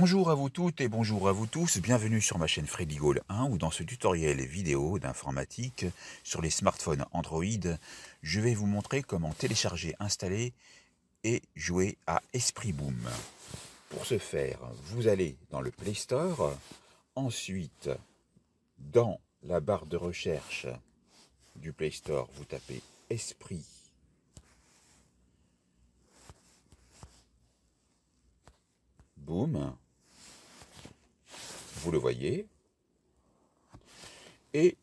Bonjour à vous toutes et bonjour à vous tous, bienvenue sur ma chaîne Freddy Gall 1 où dans ce tutoriel vidéo d'informatique sur les smartphones Android, je vais vous montrer comment télécharger, installer et jouer à Esprit Boom. Pour ce faire, vous allez dans le Play Store, ensuite dans la barre de recherche du Play Store, vous tapez Esprit Boom. Vous le voyez, et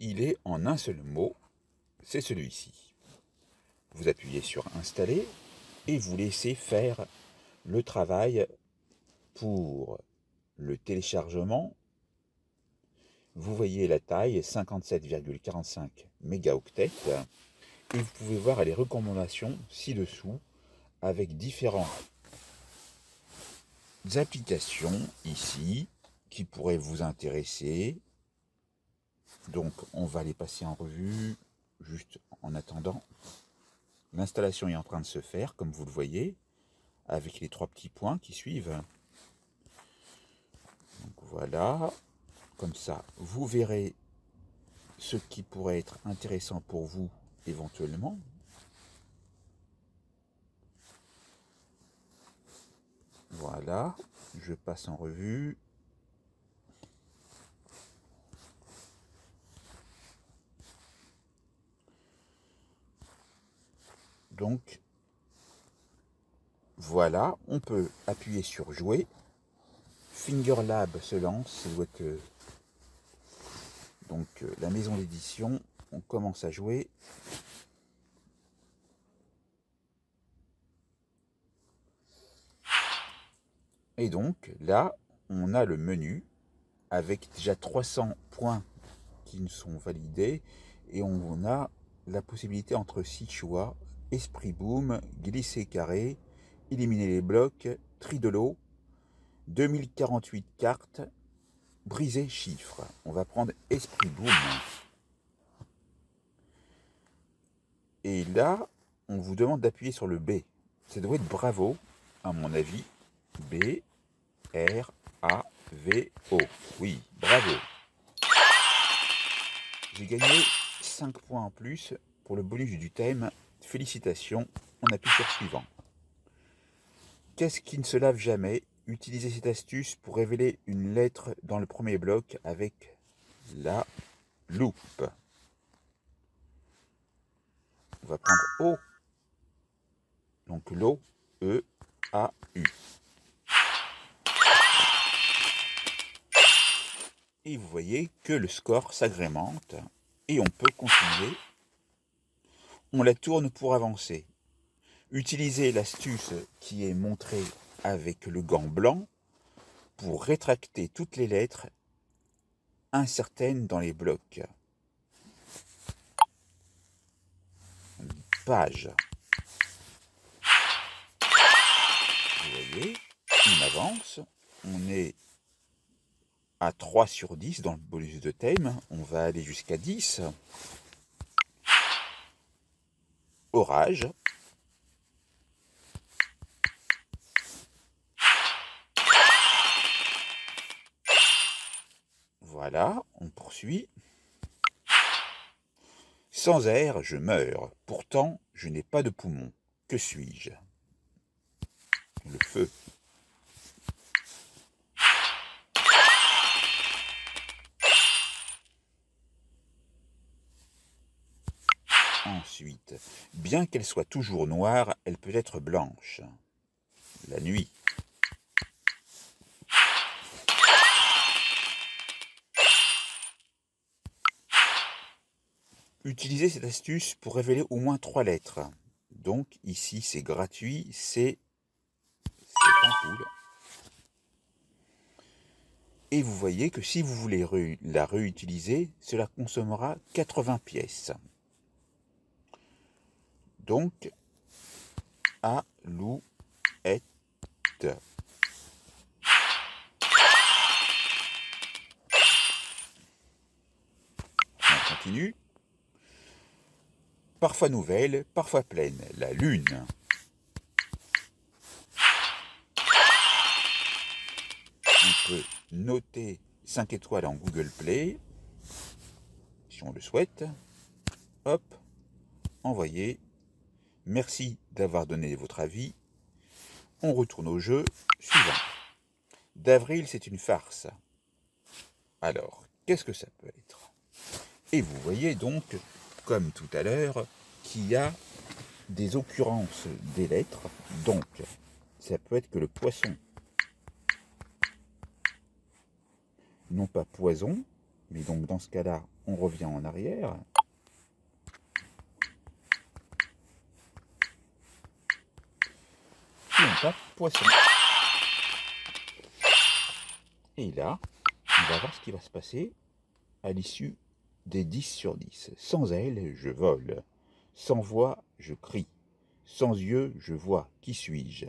il est en un seul mot, c'est celui-ci. Vous appuyez sur Installer et vous laissez faire le travail pour le téléchargement. Vous voyez la taille, 57,45 mégaoctets, et vous pouvez voir les recommandations ci-dessous avec différentes applications ici qui pourraient vous intéresser. Donc on va les passer en revue juste en attendant. L'installation est en train de se faire, comme vous le voyez, avec les trois petits points qui suivent. Donc voilà, comme ça, vous verrez ce qui pourrait être intéressant pour vous éventuellement. Voilà, je passe en revue. Donc, voilà, on peut appuyer sur jouer. Fingerlab se lance, donc la maison d'édition, on commence à jouer. Et donc là, on a le menu avec déjà 300 points qui nous sont validés et on a la possibilité entre 6 choix: Esprit Boom, glisser carré, éliminer les blocs, tri de l'eau, 2048 cartes, briser chiffres. On va prendre Esprit Boom. Et là, on vous demande d'appuyer sur le B. Ça doit être bravo, à mon avis. B, R, A, V, O. Oui, bravo. J'ai gagné 5 points en plus pour le bonus du thème. Félicitations, on appuie sur suivant. Qu'est-ce qui ne se lave jamais? Utilisez cette astuce pour révéler une lettre dans le premier bloc avec la loupe. On va prendre O. Donc l'O, E, A, U. Et vous voyez que le score s'agrémente et on peut continuer. On la tourne pour avancer. Utilisez l'astuce qui est montrée avec le gant blanc pour rétracter toutes les lettres incertaines dans les blocs. Page. Vous voyez, on avance. On est à 3 sur 10 dans le bonus de thème. On va aller jusqu'à 10. Orage. Voilà, on poursuit. Sans air, je meurs. Pourtant, je n'ai pas de poumon. Que suis-je? Le feu. Ensuite, bien qu'elle soit toujours noire, elle peut être blanche. La nuit. Utilisez cette astuce pour révéler au moins 3 lettres. Donc ici c'est gratuit, c'est cette ampoule. Et vous voyez que si vous voulez la réutiliser, cela consommera 80 pièces. Donc, alouette. On continue. Parfois nouvelle, parfois pleine, la lune. noter 5 étoiles en Google Play, si on le souhaite. Hop, envoyer. Merci d'avoir donné votre avis. On retourne au jeu suivant. D'avril, c'est une farce. Alors, qu'est-ce que ça peut être? Et vous voyez donc, comme tout à l'heure, qu'il y a des occurrences des lettres. Donc, ça peut être que le poisson, non pas poison, mais donc dans ce cas-là, on revient en arrière. Et on tape poisson. Et là, on va voir ce qui va se passer à l'issue des 10 sur 10. Sans aile, je vole. Sans voix, je crie. Sans yeux, je vois. Qui suis-je?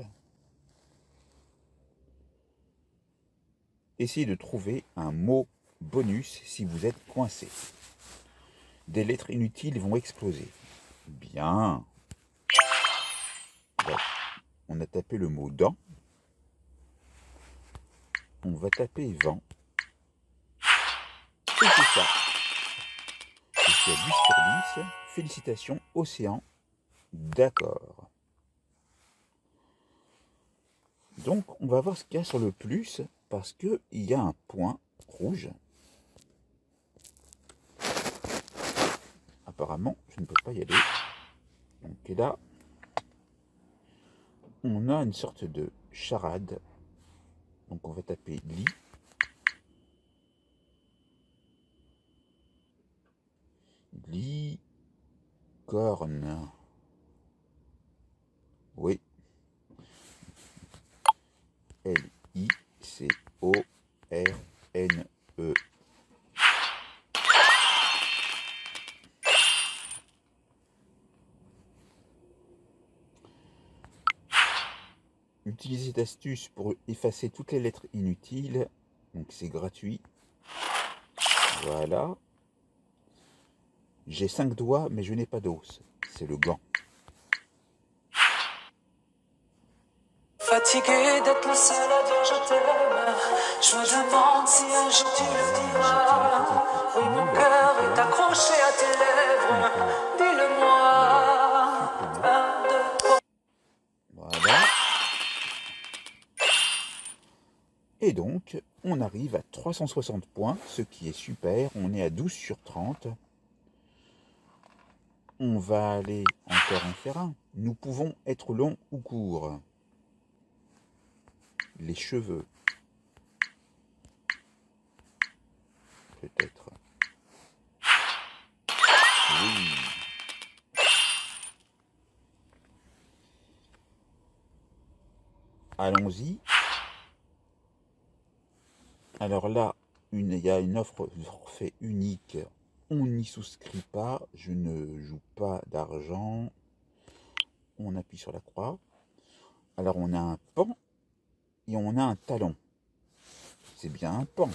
Essayez de trouver un mot bonus si vous êtes coincé. Des lettres inutiles vont exploser. Bien. Ouais. On a tapé le mot dent. On va taper vent. Et c'est ça. Je suis à 10 sur 10. Félicitations, océan. D'accord. Donc, on va voir ce qu'il y a sur le plus, parce qu'il y a un point rouge. Apparemment, je ne peux pas y aller. Donc et là, on a une sorte de charade. Donc on va taper lit. Licorne. Oui. Licorne. Utilisez cette astuce pour effacer toutes les lettres inutiles. Donc c'est gratuit. Voilà. J'ai 5 doigts, mais je n'ai pas d'os. C'est le gant. Fatigué d'être le seul à dire je t'aime. Je me demande si un jour tu le diras. Oui, mon cœur est accroché à tes lèvres. Dis-le-moi. Voilà. Et donc, on arrive à 360 points, ce qui est super. On est à 12 sur 30. On va aller encore en faire un. Nous pouvons être longs ou courts. Les cheveux. Peut-être. Oui. Allons-y. Alors là, il y a une offre forfait unique. On n'y souscrit pas. Je ne joue pas d'argent. On appuie sur la croix. Alors on a un pan et on a un talon. C'est bien un pan,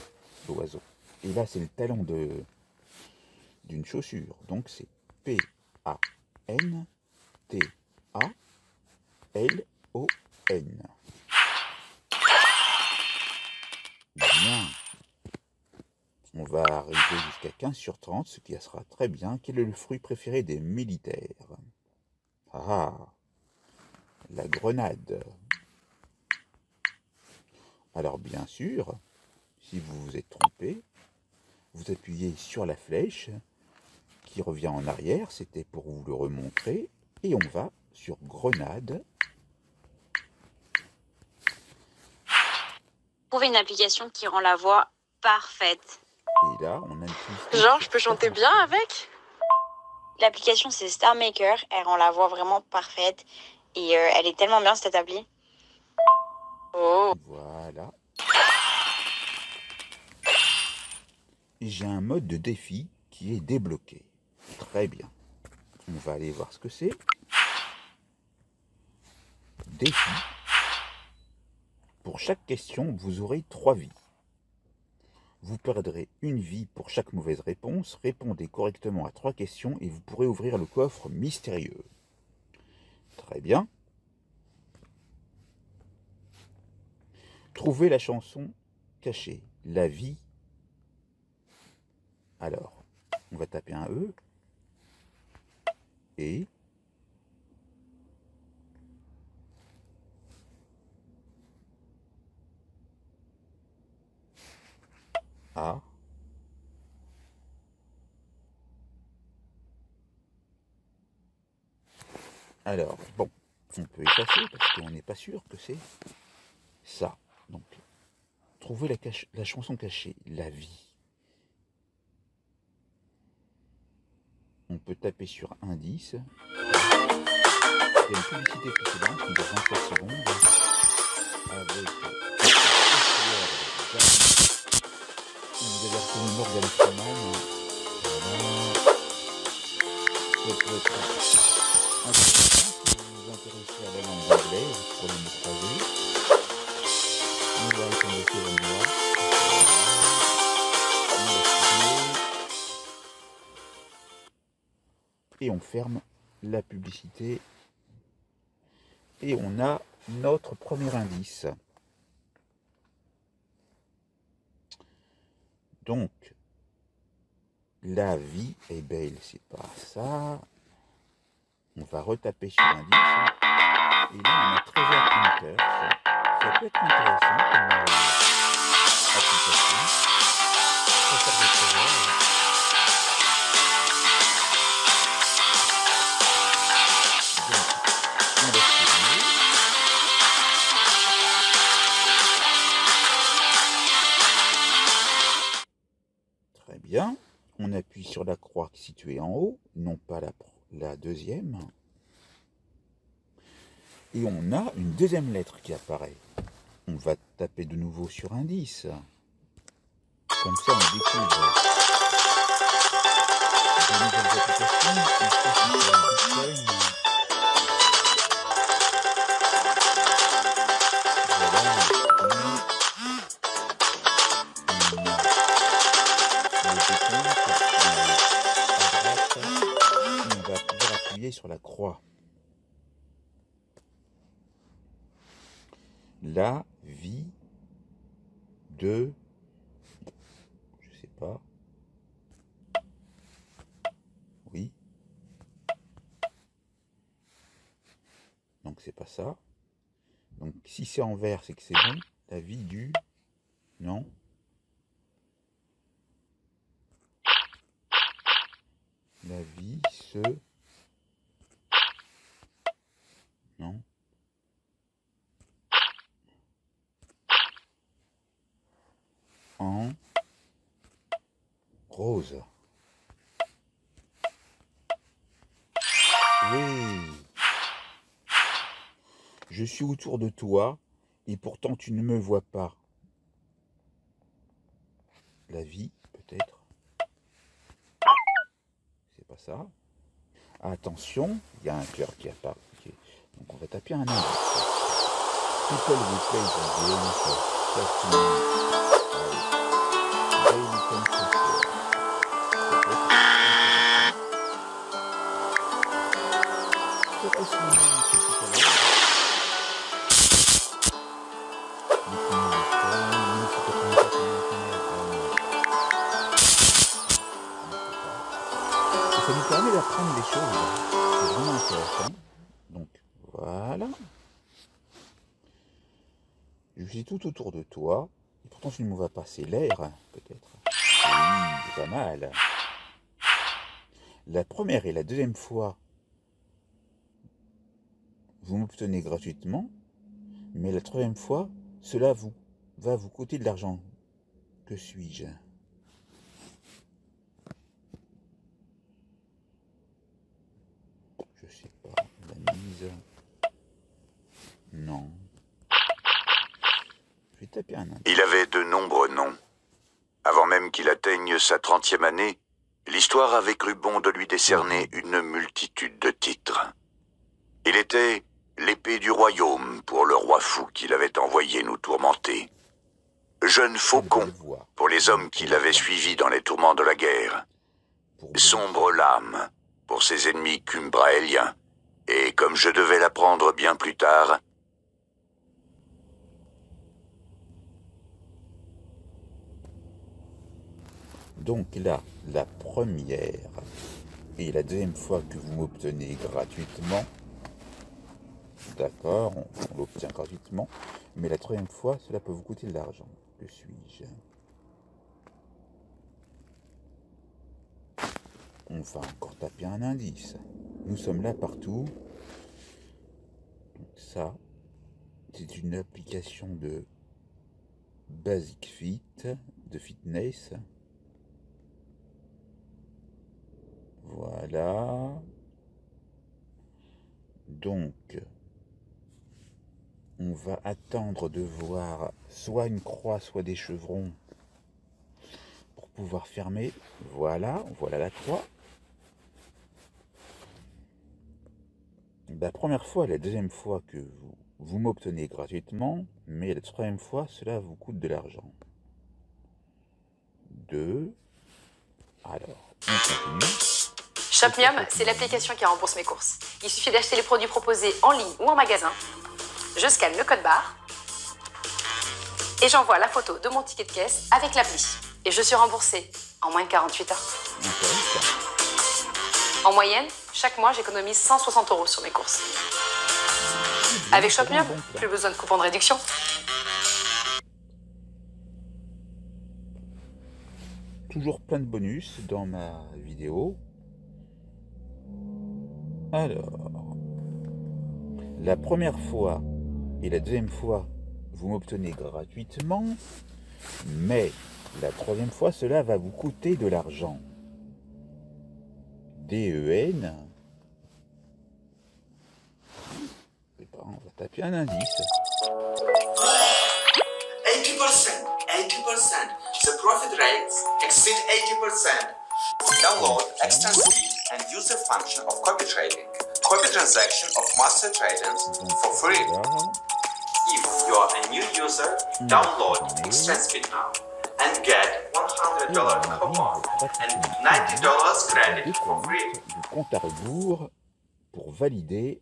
l'oiseau. Et là, c'est le talon d'une chaussure. Donc c'est P-A-N-T-A-L-O-N. Bien. On va arriver jusqu'à 15 sur 30, ce qui sera très bien. Quel est le fruit préféré des militaires? Ah, la grenade. Alors bien sûr, si vous vous êtes trompé, vous appuyez sur la flèche qui revient en arrière, c'était pour vous le remontrer, et on va sur grenade. Trouver une application qui rend la voix parfaite. Et là, on a une petite... Genre, je peux chanter bien avec? L'application, c'est Star Maker. Elle rend la voix vraiment parfaite. Et elle est tellement bien, cette appli. Oh. Voilà. Et j'ai un mode de défi qui est débloqué. Très bien. On va aller voir ce que c'est. Défi. Pour chaque question, vous aurez 3 vies. Vous perdrez une vie pour chaque mauvaise réponse. Répondez correctement à 3 questions et vous pourrez ouvrir le coffre mystérieux. Très bien. Trouvez la chanson cachée. la vie. Alors, on va taper un E. Et A. Alors, bon, on peut effacer parce qu'on n'est pas sûr que c'est ça. Donc, trouver la chanson cachée, la vie. On peut taper sur indice. Il y a une publicité précédente qui dure 24 secondes avec vous avez reconnu Morgan Freeman. Ça peut être intéressant si vous vous intéressez à la langue anglaise pour les mots croisés. Nous allons tomber sur une loi. Et on ferme la publicité. Et on a notre premier indice. Donc, la vie est belle, c'est pas ça. On va retaper sur l'indice. Et là, on a Treasure Hunter. Ça peut être intéressant comme application. Chasseur de trésors. Donc, on va filmer. Très bien. On appuie sur la croix située en haut, non pas la deuxième. Et on a une deuxième lettre qui apparaît. On va taper de nouveau sur indice. Comme ça, on découvre de nouvelles applications qui sont sur le Bitcoin. On va pouvoir appuyer sur la croix. La vie de, je sais pas, oui, donc c'est pas ça. Donc si c'est en vert, c'est que c'est bon. La vie du, non. La vie se, non. En rose. Oui. Je suis autour de toi et pourtant tu ne me vois pas. La vie, peut-être. C'est pas ça. Attention, il y a un cœur qui apparaît. Donc on va taper un indice. People will play the game for 30 minutes. Daily concept. Ça nous permet d'apprendre des choses. C'est vraiment intéressant. Donc voilà. Je suis tout autour de toi. Et pourtant tu ne me vois pas. C'est l'air, peut-être. Oui, c'est pas mal. La première et la deuxième fois, vous m'obtenez gratuitement. Mais la troisième fois, cela va vous coûter de l'argent. Que suis-je? Je sais pas. La mise. Non. Je vais taper un indice. Il avait de nombreux noms. Avant même qu'il atteigne sa 30e année, l'histoire avait cru bon de lui décerner une multitude de titres. Il était l'épée du royaume pour le roi fou qu'il avait envoyé nous tourmenter. Jeune faucon pour les hommes qui l'avaient suivi dans les tourments de la guerre. Sombre lame pour ses ennemis cumbraéliens. Et comme je devais l'apprendre bien plus tard, Donc là, la première et la deuxième fois que vous m'obtenez gratuitement, d'accord, on l'obtient gratuitement, mais la troisième fois, cela peut vous coûter de l'argent. Que suis-je? On va encore taper un indice. Nous sommes là partout. Donc ça, c'est une application de Basic Fit, de fitness. Voilà. Donc, on va attendre de voir soit une croix, soit des chevrons pour pouvoir fermer. Voilà, voilà la croix. La première fois et la deuxième fois que vous m'obtenez gratuitement, mais la troisième fois, cela vous coûte de l'argent. 2. Alors, on continue. Shopmium, c'est l'application qui rembourse mes courses. Il suffit d'acheter les produits proposés en ligne ou en magasin. Je scanne le code barre et j'envoie la photo de mon ticket de caisse avec l'appli. Et je suis remboursée en moins de 48 heures. En moyenne, chaque mois, j'économise 160 € sur mes courses. Avec Shopmium, plus besoin de coupons de réduction. Toujours plein de bonus dans ma vidéo. Alors, la première fois et la deuxième fois, vous m'obtenez gratuitement, mais la troisième fois, cela va vous coûter de l'argent. DEN. On va taper un indice. 80%. The profit rates exceed 80%. Download extensive and user function of copy trading. Copy transaction of master traders for free. If you are a new user, download Extensively now and get $100 coupon and $90 credit for free. Du compte à rebours pour valider.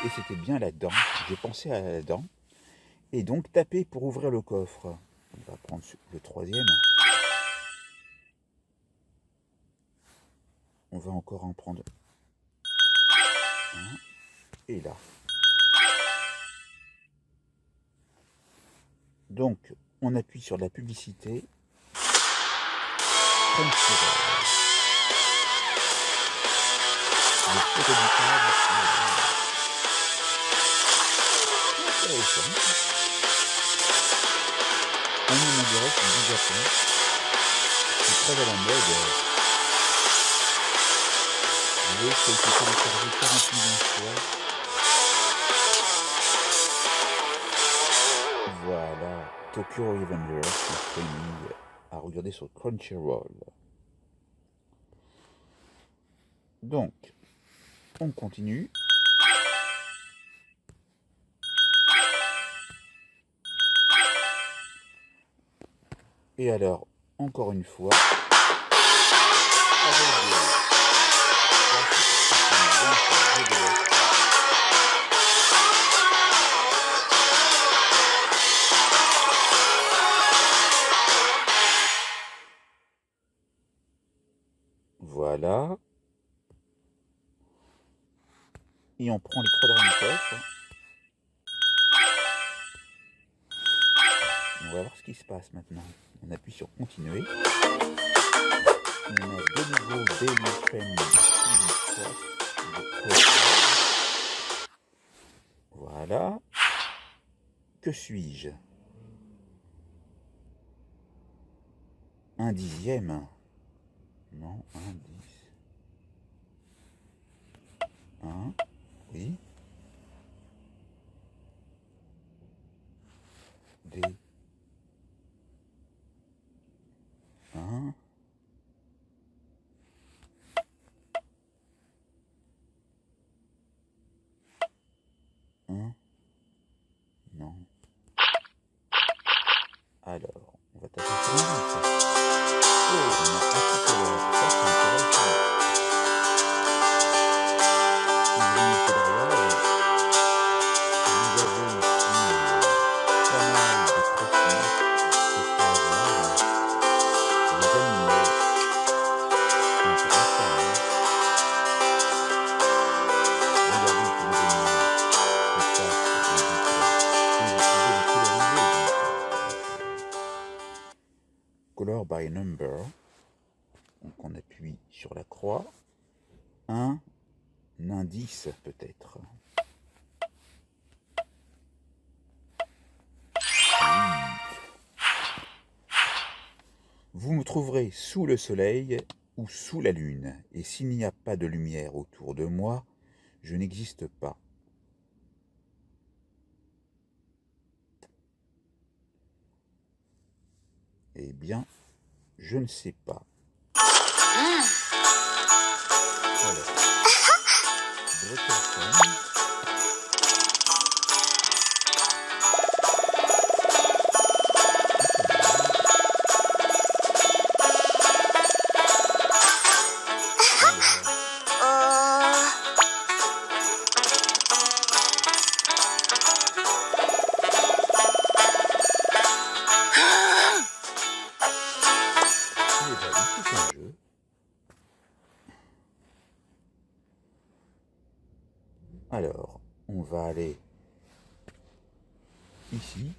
Et c'était bien là-dedans. J'ai pensé à là-dedans. Et donc taper pour ouvrir le coffre. On va prendre le troisième. On va encore en prendre un. Et là. Donc, on appuie sur la publicité. Comme sur le photo du câble. Un nom direct du Japon. C'est très à la mode. Vous voyez que ça a été téléchargé 40 millions de fois. Voilà, Tokyo Revengers en streaming à regarder sur Crunchyroll. Donc, on continue. Et alors, encore une fois, voilà. Et on prend les trois derniers coffres. On va voir ce qui se passe maintenant. On appuie sur continuer. On a de nouveau Daily Trend. Voilà. Que suis-je? Un dixième? Non, un 10. Un, oui. Des. Un. Un. Non. Alors, on va taper sur un 10. Oh, on a un petit peu de... Ça, c'est intéressant. Si vous mettez derrière, vous avez ici pas mal de croquis, de fraises. color by number. Donc on appuie sur la croix. Un indice peut-être. Vous me trouverez sous le soleil ou sous la lune, et s'il n'y a pas de lumière autour de moi, je n'existe pas. Eh bien, je ne sais pas. Alors, Brockelson. Alors, on va aller ici.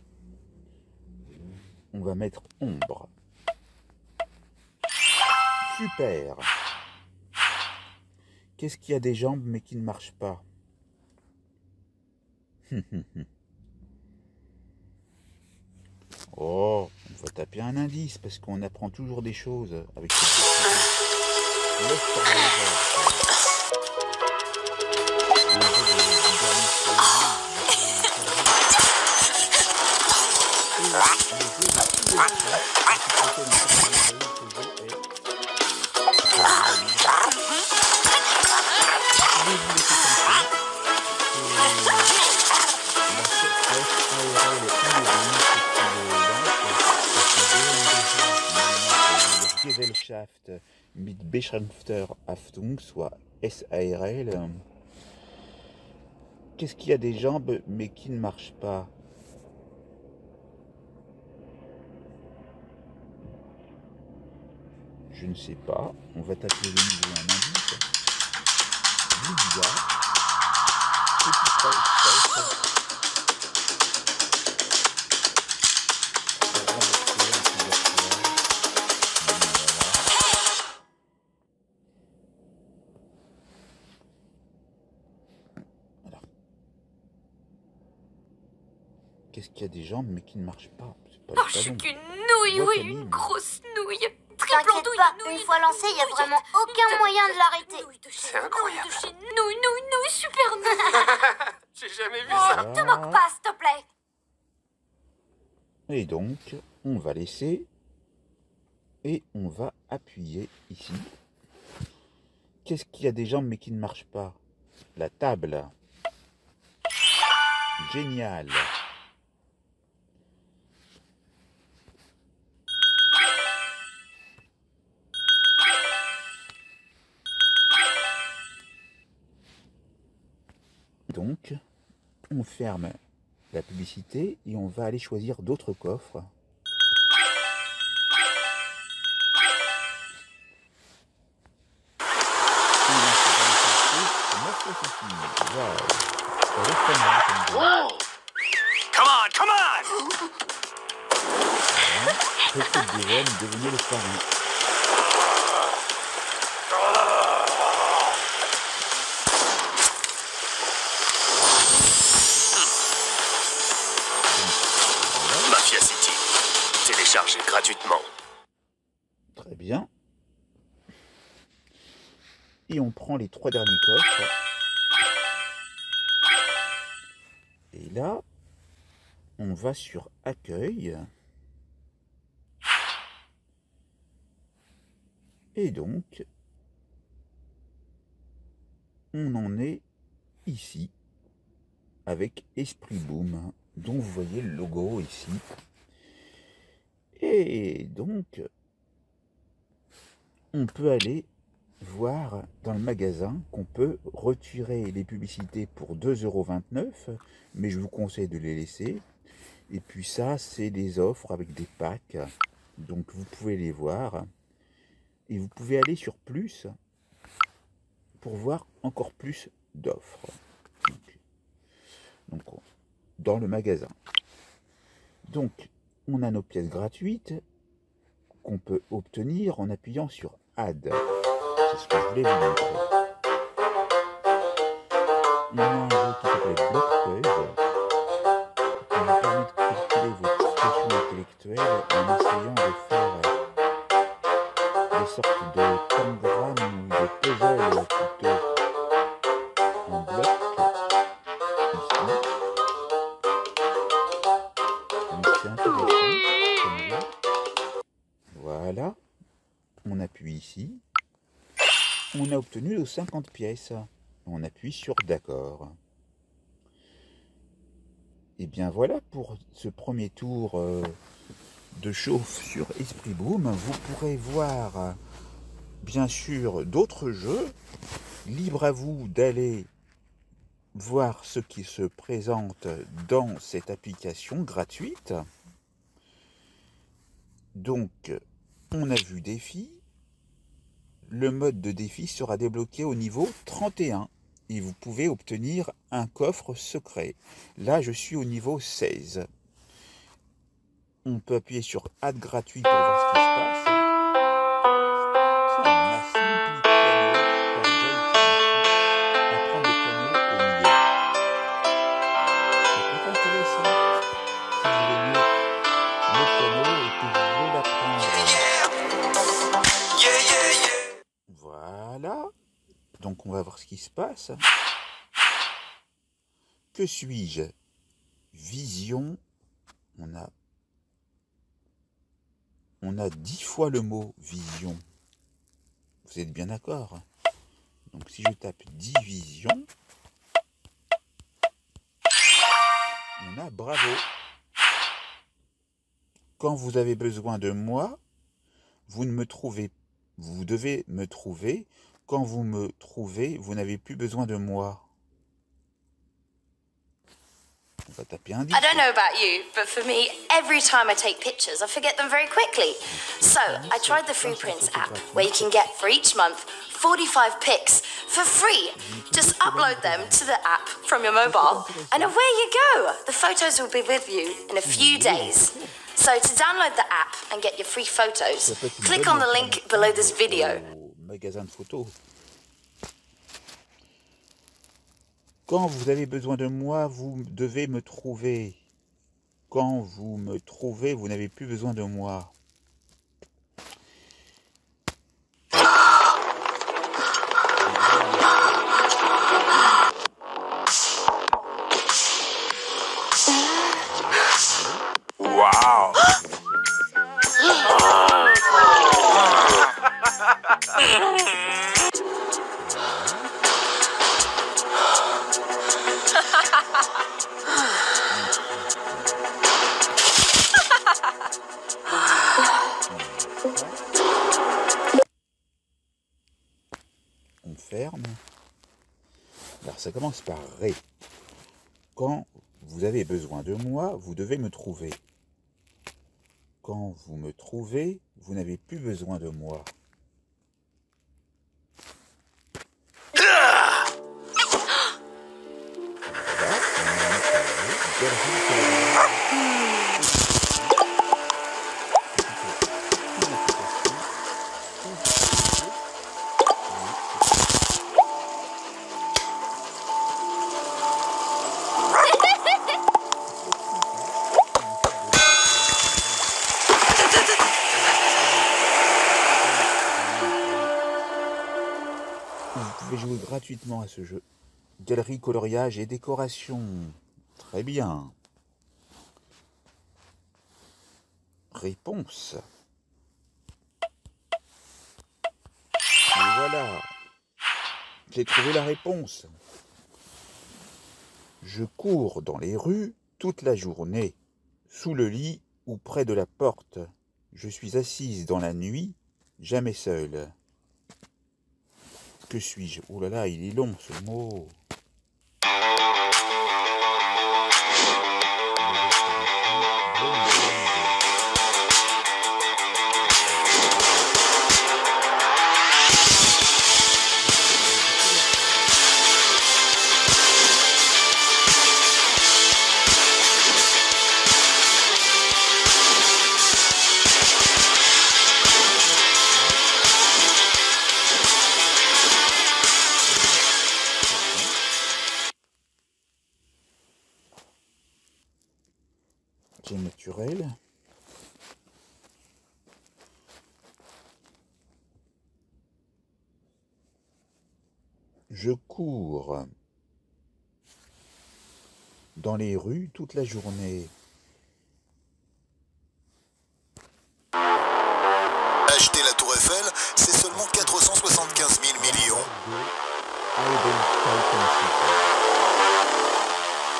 On va mettre ombre. Super. Qu'est-ce qui a des jambes mais qui ne marche pas? Oh, on va taper un indice parce qu'on apprend toujours des choses avec cette Gesellschaft mit beschränkter Haftung, soit SARL. Qu'est-ce qui a des jambes mais qui ne marche pas? Je ne sais pas. On va taper le niveau un indice. Lydia. Petit presse. Qu'est-ce qu'il y a des jambes mais qui ne marchent pas? Oh, je suis qu'une nouille, oui, une grosse nouille. Triple T'inquiète andouille, pas, nouille, une fois lancé, il n'y a vraiment aucun moyen de l'arrêter. C'est incroyable. Nouille, super nouille. J'ai jamais vu ça. Te moque pas, s'il te plaît. Et donc, on va laisser et on va appuyer ici. Qu'est-ce qui a des jambes mais qui ne marche pas? La table. Génial. Donc, on ferme la publicité et on va aller choisir d'autres coffres. Wow. Come on, come on! Recette des hommes, devenez les parents. Mafia City. Téléchargez gratuitement. Très bien. Et on prend les 3 derniers coffres. Et là, on va sur Accueil. Et donc, on en est ici, avec Esprit Boom, dont vous voyez le logo ici. Et donc, on peut aller voir dans le magasin qu'on peut retirer les publicités pour 2,29 €, mais je vous conseille de les laisser. Et puis ça, c'est des offres avec des packs, donc vous pouvez les voir. Et vous pouvez aller sur plus pour voir encore plus d'offres. Donc, dans le magasin. Donc, on a nos pièces gratuites qu'on peut obtenir en appuyant sur Add. C'est ce que je voulais vous montrer. On a un jeu qui s'appelle Blockpuzzle, qui vous permet de calculer vos expressions intellectuelles en essayant de faire des sortes de tangrammes ou de puzzles plutôt en bloc, ici. Donc c'est intéressant comme jeu. Voilà, on appuie ici. On a obtenu nos 50 pièces. On appuie sur d'accord. Et bien voilà pour ce premier tour de chauffe sur Esprit Boom. Vous pourrez voir bien sûr d'autres jeux. Libre à vous d'aller voir ce qui se présente dans cette application gratuite. Donc, on a vu défi. Le mode de défi sera débloqué au niveau 31. Et vous pouvez obtenir un coffre secret. Là, je suis au niveau 16. On peut appuyer sur Add gratuit pour voir ce qui se passe. Tiens, on a Simply Piano par Joy Kiss. Apprendre le piano au milieu. Ça peut être intéressant. Si vous aimez le piano et que vous voulez l'apprendre. Voilà. Donc on va voir ce qui se passe. Que suis-je? Vision. On a 10 fois le mot vision. Vous êtes bien d'accord? Donc si je tape 10 visions, on a bravo. Quand vous avez besoin de moi, vous devez me trouver. Quand vous me trouvez, vous n'avez plus besoin de moi. On va taper un 10. I don't know about you, but for me, every time I take pictures, I forget them very quickly. So, I tried the Free Prints app, where you can get, for each month, 45 pics for free. Just upload them to the app from your mobile, and away you go. The photos will be with you in a few days. So, to download the app and get your free photos, click on the link below this video. Magasin de photos. Quand vous avez besoin de moi, vous devez me trouver. Quand vous me trouvez, vous n'avez plus besoin de moi. Wow! On ferme. Alors ça commence par Ré. Quand vous avez besoin de moi, vous devez me trouver. Quand vous me trouvez, vous n'avez plus besoin de moi. Vous pouvez jouer gratuitement à ce jeu. Galerie, coloriage et décoration. Très bien. Réponse. Et voilà. J'ai trouvé la réponse. Je cours dans les rues toute la journée, sous le lit ou près de la porte. Je suis assise dans la nuit, jamais seule. Que suis-je? Oh là là, il est long ce mot. naturel. Je cours dans les rues toute la journée. Acheter la Tour Eiffel, c'est seulement 475 000 millions.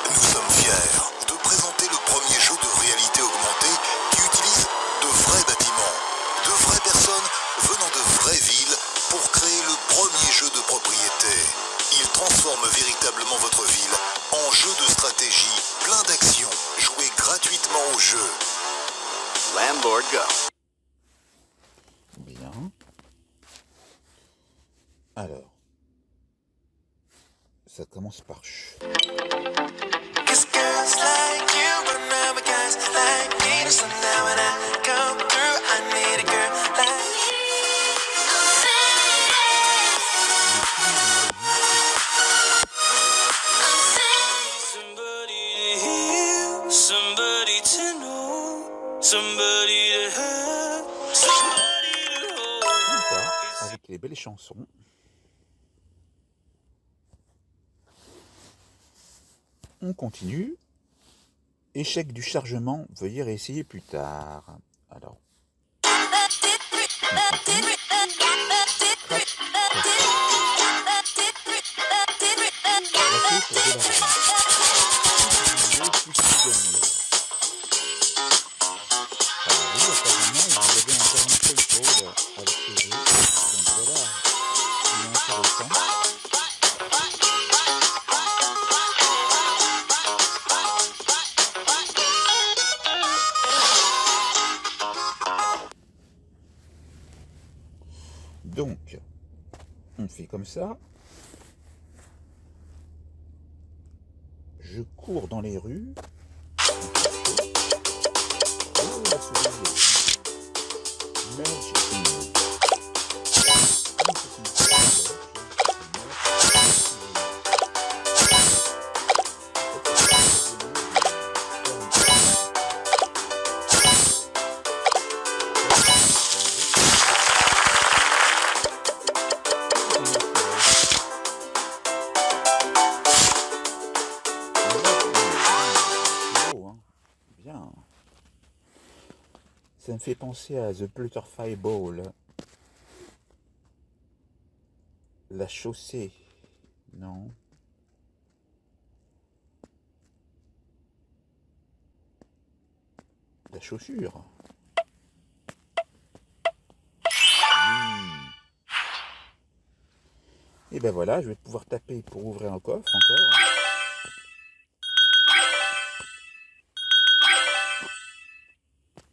Nous sommes fiers de présenter le premier jeu de réalité augmentée qui utilise de vrais bâtiments, de vraies personnes venant de vraies villes pour créer le premier jeu de propriété. Il transforme véritablement votre ville en jeu de stratégie, plein d'actions. Jouez gratuitement au jeu. Landlord Go. Bien. Alors, ça commence par ch. Sympa, avec les belles chansons. On continue. Échec du chargement, veuillez réessayer plus tard. Alors. Donc, on fait comme ça. Je cours dans les rues. Oh, la souris. Merge in. Ça me fait penser à The Butterfly Ball. La chaussée. Non. La chaussure. Oui. Et ben voilà, je vais pouvoir taper pour ouvrir un coffre encore.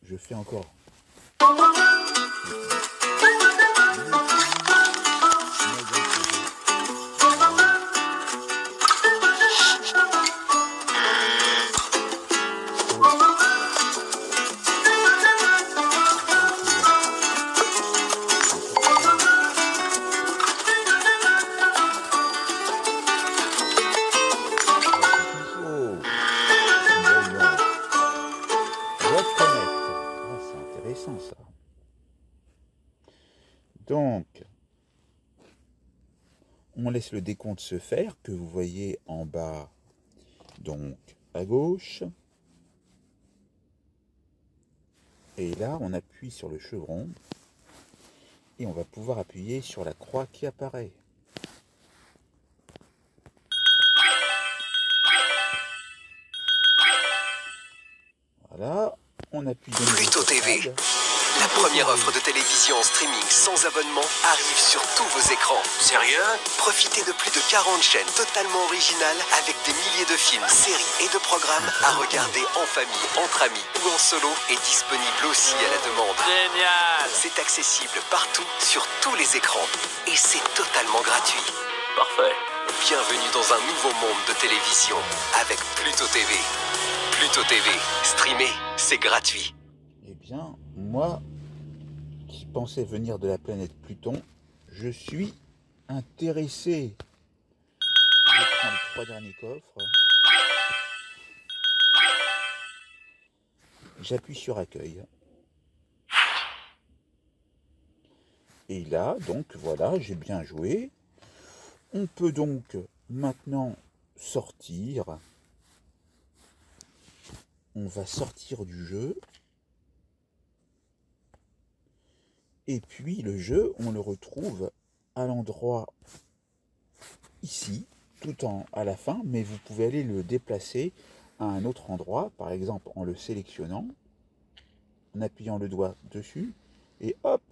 Je fais encore. Ça. Donc, on laisse le décompte se faire, que vous voyez en bas, donc à gauche. Et là, on appuie sur le chevron et on va pouvoir appuyer sur la croix qui apparaît. Voilà, on appuie de nouveau Pluto sur TV. Pad. La première offre de télévision en streaming sans abonnement arrive sur tous vos écrans. Sérieux? Profitez de plus de 40 chaînes totalement originales avec des milliers de films, séries et de programmes à regarder en famille, entre amis ou en solo et disponible aussi à la demande. Génial! C'est accessible partout, sur tous les écrans et c'est totalement gratuit. Parfait. Bienvenue dans un nouveau monde de télévision avec Pluto TV. Pluto TV, streamer, c'est gratuit. Eh bien, moi, qui pensais venir de la planète Pluton, je suis intéressé. Je prends les 3 derniers coffres. j'appuie sur accueil. Et là, donc voilà, j'ai bien joué. On peut donc maintenant sortir. On va sortir du jeu. Et puis le jeu, on le retrouve à l'endroit ici, tout à la fin, mais vous pouvez aller le déplacer à un autre endroit, par exemple en le sélectionnant, en appuyant le doigt dessus, et hop,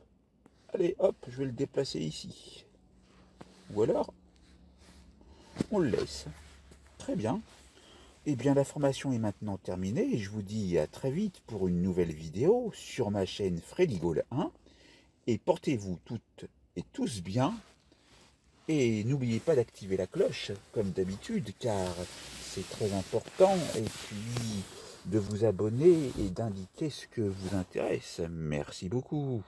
allez hop, je vais le déplacer ici. Ou alors, on le laisse. Très bien. Eh bien, la formation est maintenant terminée, et je vous dis à très vite pour une nouvelle vidéo sur ma chaîne Freddy Gall 1, et portez-vous toutes et tous bien. Et n'oubliez pas d'activer la cloche, comme d'habitude, car c'est très important, et puis de vous abonner et d'indiquer ce que vous intéresse. Merci beaucoup.